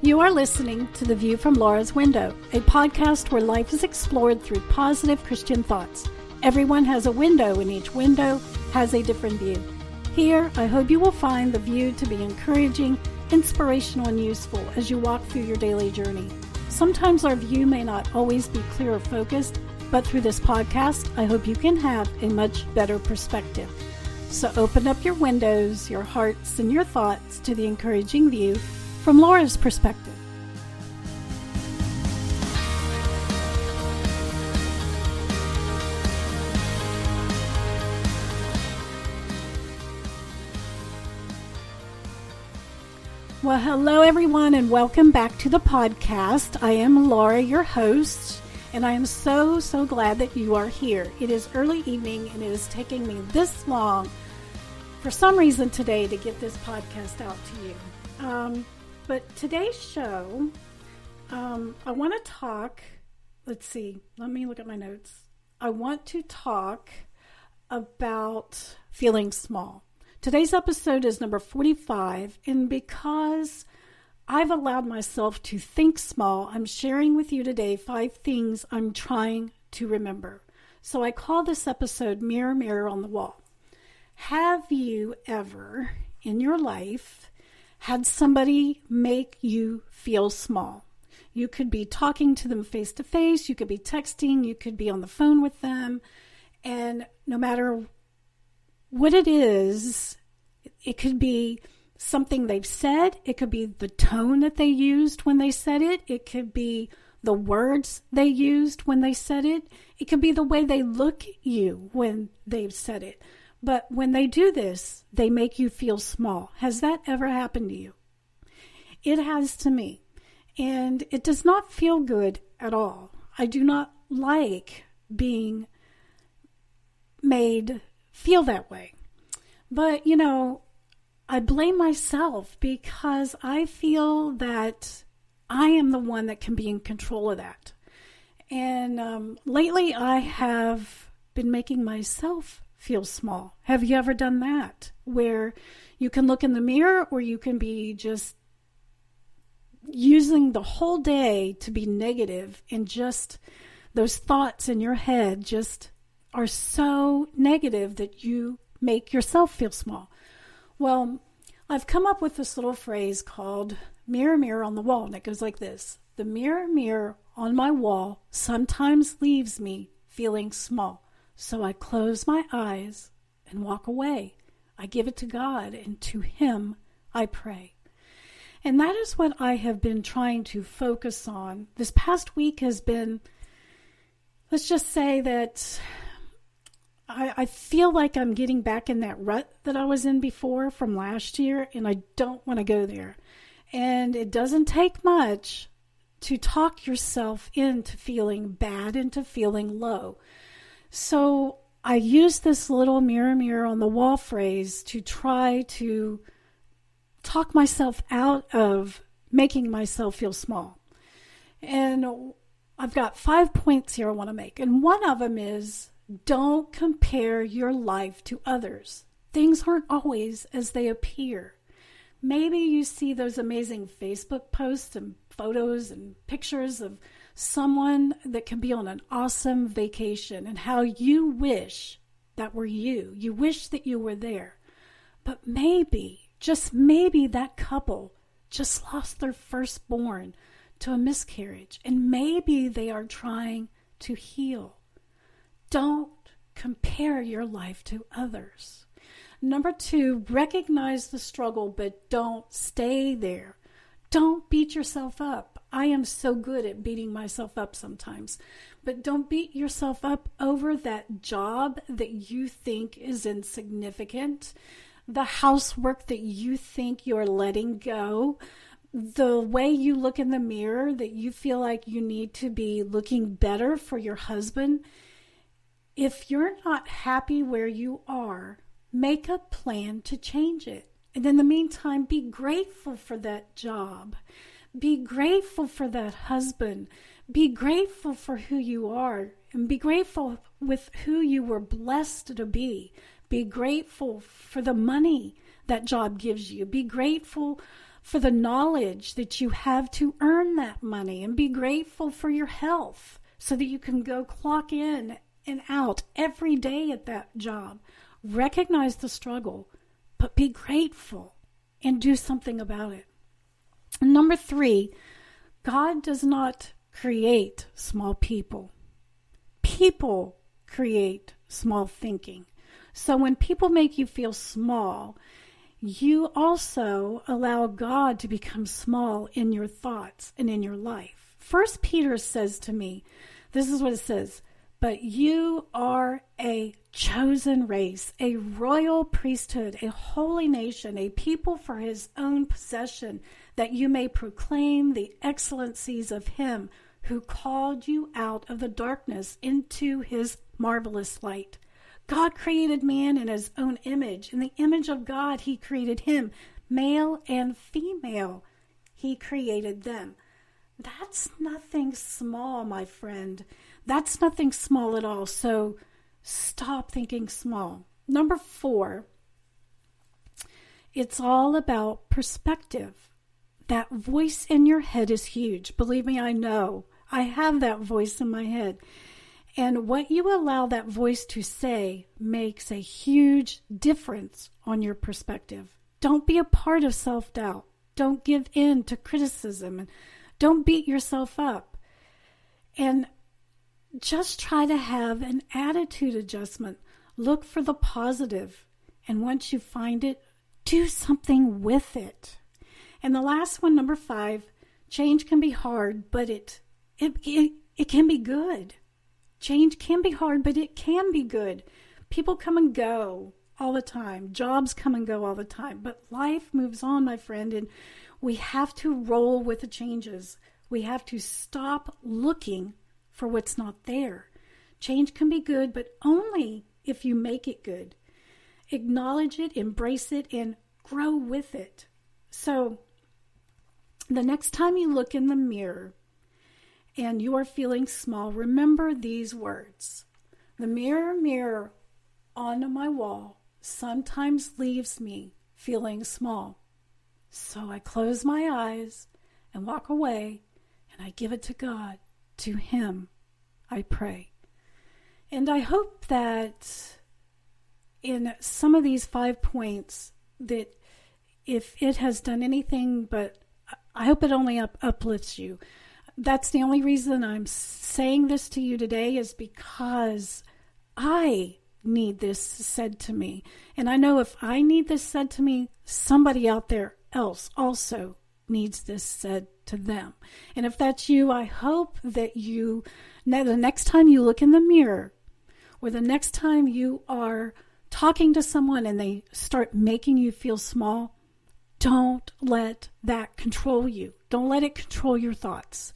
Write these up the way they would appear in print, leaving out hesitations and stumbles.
You are listening to The View from Laura's Window, a podcast where life is explored through positive Christian thoughts. Everyone has a window, and each window has a different view. Here, I hope you will find the view to be encouraging, inspirational, and useful as you walk through your daily journey. Sometimes our view may not always be clear or focused, but through this podcast, I hope you can have a much better perspective. So open up your windows, your hearts, and your thoughts to the encouraging view from Laura's perspective. Well, hello everyone, and welcome back to the podcast. I am Laura, your host, and I am so glad that you are here. It is early evening, and it is taking me this long for some reason today to get this podcast out to you. But today's show, I want to talk, let me look at my notes. I want to talk about feeling small. Today's episode is number 45, and because I've allowed myself to think small, I'm sharing with you today 5 things I'm trying to remember. So I call this episode Mirror, Mirror on the Wall. Have you ever in your life had somebody make you feel small? You could be talking to them face to face, you could be texting, you could be on the phone with them, and no matter what it is, it could be something they've said, it could be the tone that they used when they said it could be the words they used when they said it could be the way they look at you when they've said it. But when they do this, they make you feel small. Has that ever happened to you? It has to me. And it does not feel good at all. I do not like being made feel that way. But, I blame myself because I feel that I am the one that can be in control of that. And lately I have been making myself feel small. Have you ever done that? Where you can look in the mirror, or you can be just using the whole day to be negative, and just those thoughts in your head just are so negative that you make yourself feel small. Well, I've come up with this little phrase called mirror, mirror on the wall, and it goes like this. The mirror, mirror on my wall sometimes leaves me feeling small. So I close my eyes and walk away. I give it to God, and to Him I pray. And that is what I have been trying to focus on. This past week has been, let's just say that I feel like I'm getting back in that rut that I was in before from last year, and I don't want to go there. And it doesn't take much to talk yourself into feeling bad, into feeling low. So I use this little mirror, mirror on the wall phrase to try to talk myself out of making myself feel small. And I've got 5 points here I want to make. And one of them is, don't compare your life to others. Things aren't always as they appear. Maybe you see those amazing Facebook posts and photos and pictures of someone that can be on an awesome vacation, and how you wish that were you. You wish that you were there. But maybe, just maybe, that couple just lost their firstborn to a miscarriage, and maybe they are trying to heal. Don't compare your life to others. Number 2, recognize the struggle, but don't stay there. Don't beat yourself up. I am so good at beating myself up sometimes. But don't beat yourself up over that job that you think is insignificant, the housework that you think you're letting go, the way you look in the mirror that you feel like you need to be looking better for your husband. If you're not happy where you are, make a plan to change it. And in the meantime, be grateful for that job. Be grateful for that husband. Be grateful for who you are, and be grateful with who you were blessed to be. Be grateful for the money that job gives you. Be grateful for the knowledge that you have to earn that money, and be grateful for your health so that you can go clock in and out every day at that job. Recognize the struggle, but be grateful and do something about it. And number 3, God does not create small people. People create small thinking. So when people make you feel small, you also allow God to become small in your thoughts and in your life. 1 Peter says to me, this is what it says, but you are a chosen race, a royal priesthood, a holy nation, a people for his own possession, that you may proclaim the excellencies of him who called you out of the darkness into his marvelous light. God created man in his own image. In the image of God, he created him. Male and female, he created them. That's nothing small, my friend. That's nothing small at all. So stop thinking small. Number 4, it's all about perspective. That voice in your head is huge. Believe me, I know. I have that voice in my head. And what you allow that voice to say makes a huge difference on your perspective. Don't be a part of self-doubt. Don't give in to criticism. And don't beat yourself up. And just try to have an attitude adjustment. Look for the positive. And once you find it, do something with it. And the last one, number 5, change can be hard, but it can be good. Change can be hard, but it can be good. People come and go all the time. Jobs come and go all the time. But life moves on, my friend, and we have to roll with the changes. We have to stop looking for what's not there. Change can be good, but only if you make it good. Acknowledge it, embrace it, and grow with it. So the next time you look in the mirror and you are feeling small, remember these words. The mirror, mirror on my wall sometimes leaves me feeling small. So I close my eyes and walk away, and I give it to God. To him I pray. And I hope that in some of these 5 points, that if it has done anything, but I hope it only uplifts you. That's the only reason I'm saying this to you today, is because I need this said to me. And I know if I need this said to me, somebody out there else also needs this said to them. And if that's you, I hope that the next time you look in the mirror, or the next time you are talking to someone and they start making you feel small, don't let that control you. Don't let it control your thoughts.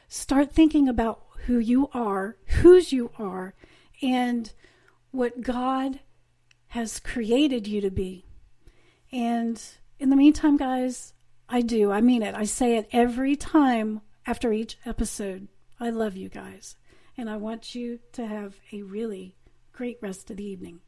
Start thinking about who you are, whose you are, and what God has created you to be. And in the meantime, guys, I mean it. I say it every time after each episode. I love you guys. And I want you to have a really great rest of the evening.